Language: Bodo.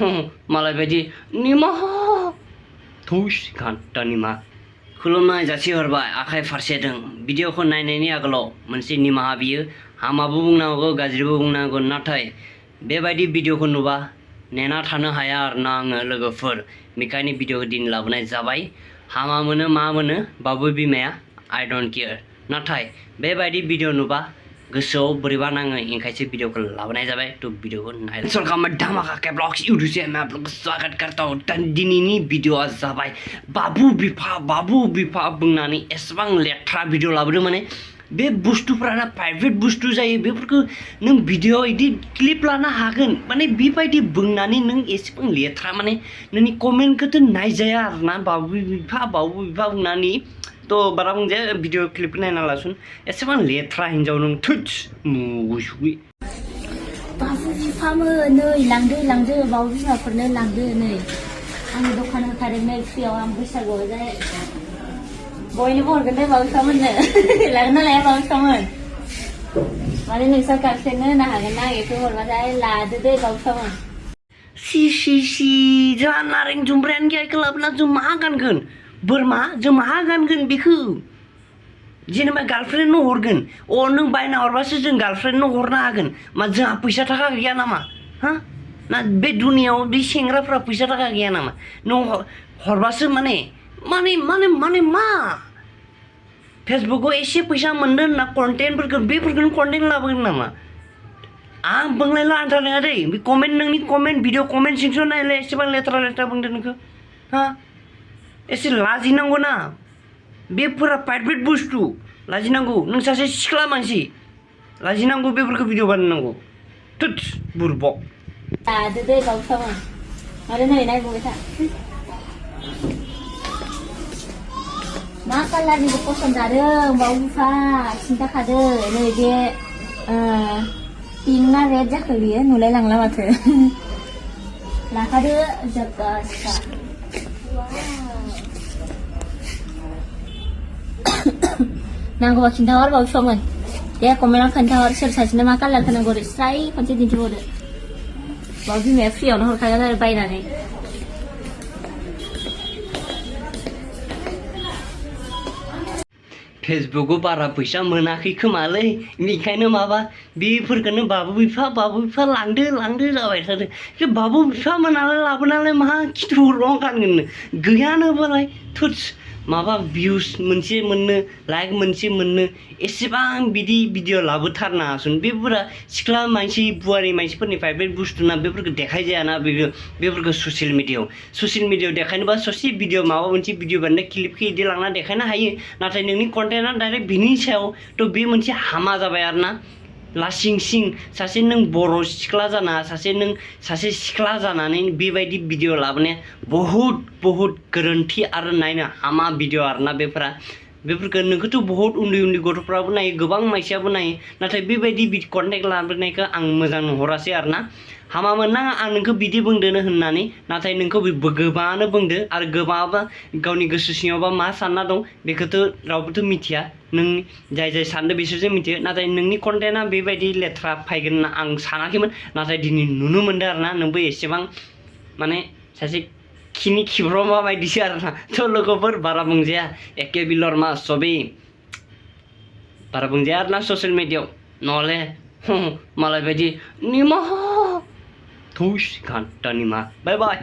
मालाय बायदि निमाहा थुस घन्टा निमाहा खुलुमनाय जासिहरबाय आखाइ फारसेजों भिडिअखौ नायनायनि आगोलाव मोनसे निमाहा बियो हामाबो बुंनो हागौ गाज्रिबो बुंनो हागौ नाथाय बेबायदि भिडिअखौ नुबा नेना थानो हाया आरोना आङो लोगोफोर बेखायनो भिडिअखौ दिन लाबोनाय जाबाय हामा मोनो मा मोनो बाबु बिमाया आइ डोन्ट केयार नाथाय बेबायदि भिडिअ नुबा गोसोआव बोरैबा नाङो ओंखायसो भिडिअखौ लाबोनाय जाबाय तो भिडिअखौ नाय वेलकम धमाका के ब्लॉग्स यूट्यूब से मैं आप लोग को स्वागत करता हूं दिनैनि भिडिअआ जाबाय बाबु बिफा बुंनानै एसेबां लेथ्रा भिडिअ लाबोदों माने बे बुस्थुफोराना प्राइवेट बुस्थु जायो बेफोरखौ नों भिडिअ इदि क्लिप लानो हागोन माने बेबायदि बुंनानै नों एसेबां लेथ्रा माने नोंनि कमेन्टखौथ' नायजाया आरोना बाबु बिफा बुंनानै तो बारा बुंजाया भिडिअ क्लिप नायना लासुन एसेबां लेथ्रा हिन्जाव नों थुस मुगुसुगुइ बाबु बिफामो नै लांदो बाबु बिमाफोरनो लांदो नै आं दखान होखादों नै फ्रियाव आं बैसागुआव जाय बयनोबो हरगोन दे बाबु बिफामोननो लागोन ना लाया बाबु बिफामोन माने नोंसोर गार्लफ्रेन्डनो होनो हागोन ना बेखौ हरबाथाय लादो दे बाबु बिफामोन सि जोंहा नारें जुमब्रायानो गैया इखौ लाबोना जों मा गानगोन बोरमा जों मा गानगोन बेखौ जेनेबा गार्लफ्रेन्डनो हरगोन नों बायना हरबासो जों गार्लफ्रेन्डनो हरनो हागोन मा जोंहा फैसा थाखा गैया नामा हा ना बे दुनियाव बे सेंग्राफ्रा फैसा थाखा गैया नामा नों हरबासो माने मा फेसबुकाव एसे फैसा मोनदों होनना कन्टेन्टफोरखौ बेफोरखौनो कन्टेन्ट लाबोगोन नामा आं बुंनायल' आन्था नङा दै बे कमेन्ट नोंनि कमेन्ट भिडिअ कमेन्ट सेक्सन नायलाय एसेबां लेथ्रा बुंदों नोंखौ हा एसे लाजिनांगौ ना बेफोरा प्राइभेट बुस्थु लाजिनांगौ नों सासे सिख्ला मानसि लाजिनांगौ बेफोरखौ भिडिअ बानायनांगौ थुत बुरबक लादो दे बाबु बिफामोन आरो नै नायबोबाय था मा कालारनिखौ पसन्द जादों बाबु बिफा खिन्थाखादो नै बे पिंक ना रेड जाखो बियो नुलाय लांला माथो लाखादो जग्गासा नांगौबा खिन्थाहर बाबु बिफामोन दे कमेन्टआव खोन्थाहर सोर सासेनो मा कालारखौ नांगौ स्राय खनसे दिन्थिहरदो बाबु बिमाया फ्रियावनो हरखागोन आरो बायनानै फेसबुकाव बारा फैसा मोनाखै खोमालै बेखायनो माबा बेफोरखौनो बाबु बिफा लांदो जाबाय थादों बे बाबु बिफा मोनालाय लाबोनालाय मा खिथु रं गानगोन गैयानोबालाय थुस माबा भिउस मोनसे मोननो लाइक मोनसे मोननो एसेबां बिदि भिडिअ लाबोथारनाङासुन बेफोरा सिख्ला मानसि बुवारि मानसिफोरनि प्राइभेट बुस्थुना बेफोरखौ देखाय जायाना बेफोरखौ ससियेल मिडियायाव देखायनोबा ससे भिडिअ माबा मोनसे भिडिअ बानायना क्लिपखौ इदि लांना देखायनो हायो नाथाय नोंनि कन्टेन्टआ डाइरेक्ट बिनि सायाव थ' बे मोनसे हामा जाबाय आरोना लासिं सिं सासे नों बर' सिख्ला जाना सासे सिख्ला जानानै बेबायदि भिडिअ लाबोनाया बहुद गोरोन्थि आरो नायनो हामा भिडिअ आरोना बेफोरखौ नोंखौथ' बहुत उन्दै गथ'फ्राबो नायो गोबां मानसियाबो नायो नाथाय बेबायदि कन्टेन्ट लाबोनायखौ आं मोजां नुहरासै आरोना हामा मोननाङा आं नोंखौ बिदि बुंदोनो होननानै नाथाय नोंखौ गोबाङानो बुंदो आरो गोबाङाबा गावनि गोसो सिङावबा मा सानना दं बेखौथ' रावबोथ' मिथिया नों जाय सानदों बिसोरसो मिथियो नाथाय नोंनि कन्टेन्टआ बेबायदि लेथ्रा फैगोन होनना आं सानाखैमोन नाथाय दिनै नुनो मोनदों आरोना नोंबो एसेबां माने सासे खिब्रमा बायदिसो आरोना थ' लोगोफोर बारा बुंजाया एके बिलर मा सबे बारा बुंजाया आरोना ससियेल मिडियायाव नहले मालाय बायदि निमाहा थुस घन्टा निमाहा बाय